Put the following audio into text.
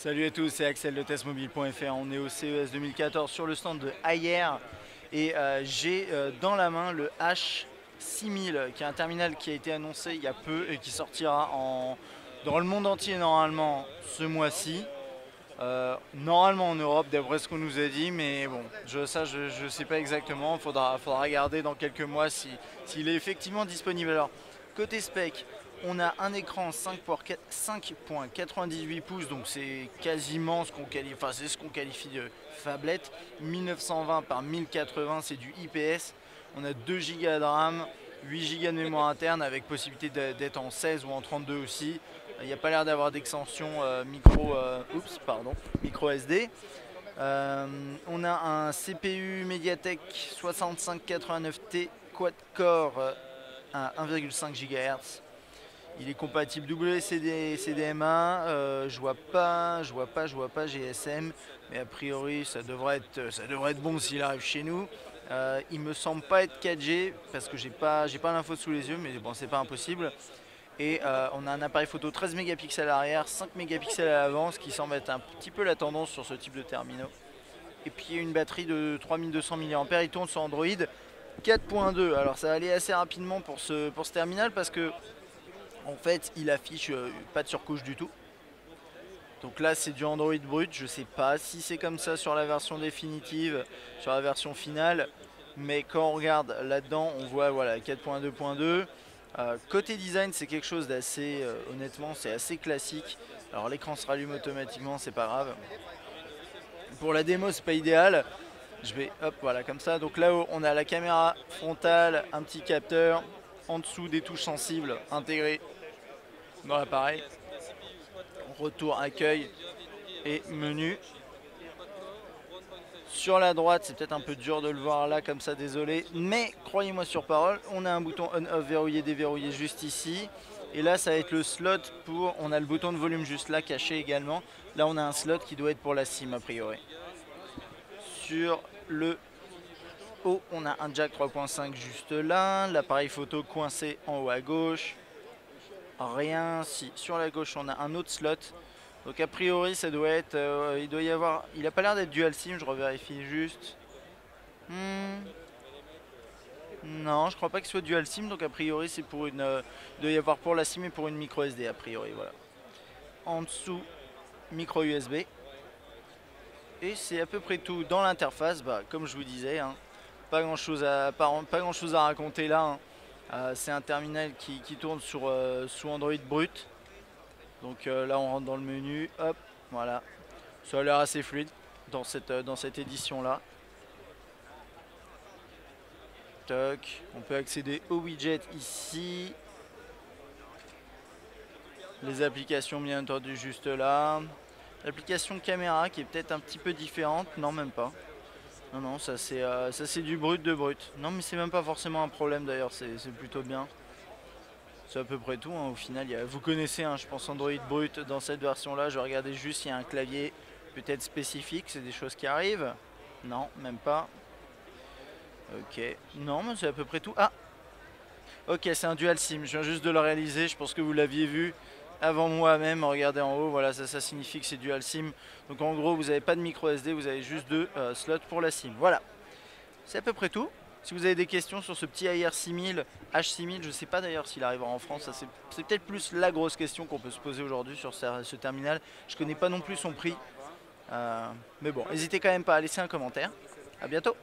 Salut à tous, c'est Axel de testmobile.fr. On est au CES 2014 sur le stand de Ayer et j'ai dans la main le H6000 qui est un terminal qui a été annoncé il y a peu et qui sortira dans le monde entier normalement ce mois-ci. Normalement en Europe d'après ce qu'on nous a dit, mais bon, je sais pas exactement. Faudra regarder dans quelques mois s'il est effectivement disponible. Alors côté spec, on a un écran 5.98 pouces, donc c'est quasiment ce qu'on qualifie, enfin c'est ce qu'on qualifie de phablette. 1920 par 1080, c'est du IPS. On a 2 Go de RAM, 8 Go de mémoire interne avec possibilité d'être en 16 ou en 32 aussi. Il n'y a pas l'air d'avoir d'extension micro SD. On a un CPU MediaTek 6589T quad-core à 1,5 GHz. Il est compatible WCD, CDMA. Je vois pas GSM, mais a priori ça devrait être bon s'il arrive chez nous. Il me semble pas être 4G parce que j'ai pas l'info sous les yeux, mais bon, c'est pas impossible. Et on a un appareil photo 13 mégapixels à l'arrière, 5 mégapixels à l'avant, ce qui semble être un petit peu la tendance sur ce type de terminaux. Et puis une batterie de 3200 mAh, il tourne sur Android 4.2. Alors ça va aller assez rapidement pour ce terminal parce que en fait il affiche pas de surcouche du tout. Donc là c'est du Android brut, je sais pas si c'est comme ça sur la version définitive, sur la version finale, mais quand on regarde là-dedans on voit voilà 4.2.2. Côté design c'est quelque chose d'assez, honnêtement c'est assez classique. Alors l'écran se rallume automatiquement, c'est pas grave. Pour la démo c'est pas idéal. Je vais hop voilà comme ça. Donc là-haut on a la caméra frontale, un petit capteur, en dessous des touches sensibles intégrées dans l'appareil. Retour accueil et menu. Sur la droite, c'est peut-être un peu dur de le voir là comme ça, désolé. Mais croyez-moi sur parole, on a un bouton on-off verrouillé, déverrouillé juste ici. Et là, ça va être le slot pour... On a le bouton de volume juste là, caché également. Là, on a un slot qui doit être pour la SIM a priori. Sur le haut, on a un jack 3.5 juste là. L'appareil photo coincé en haut à gauche. Rien. Si, sur la gauche, on a un autre slot. Donc a priori ça doit être, il doit y avoir, il a pas l'air d'être dual SIM, je revérifie juste. Non, je crois pas qu'il soit dual SIM, donc a priori c'est pour une, il doit y avoir pour la SIM et pour une micro SD a priori, voilà. En dessous, micro USB. Et c'est à peu près tout dans l'interface, bah, comme je vous disais, hein, pas grand chose à raconter là. Hein. C'est un terminal qui tourne sous Android brut. Donc là on rentre dans le menu, hop, voilà. Ça a l'air assez fluide dans cette édition là. Toc, on peut accéder aux widgets ici. Les applications bien entendu juste là. L'application caméra qui est peut-être un petit peu différente, non même pas. Non, ça c'est du brut de brut. Non mais c'est même pas forcément un problème d'ailleurs, c'est plutôt bien. C'est à peu près tout, hein. Au final, vous connaissez, hein, je pense Android brut dans cette version-là. Je regardais juste s'il y a un clavier peut-être spécifique, c'est des choses qui arrivent. Non, même pas. Ok, non, mais c'est à peu près tout. Ah, ok, c'est un dual SIM. Je viens juste de le réaliser. Je pense que vous l'aviez vu avant moi-même. Regardez en haut, voilà, ça signifie que c'est dual SIM. Donc en gros, vous n'avez pas de micro SD, vous avez juste deux slots pour la SIM. Voilà, c'est à peu près tout. Si vous avez des questions sur ce petit Ayer 6000, H6000, je ne sais pas d'ailleurs s'il arrivera en France, c'est peut-être plus la grosse question qu'on peut se poser aujourd'hui sur ce terminal. Je ne connais pas non plus son prix, mais bon, n'hésitez quand même pas à laisser un commentaire. A bientôt.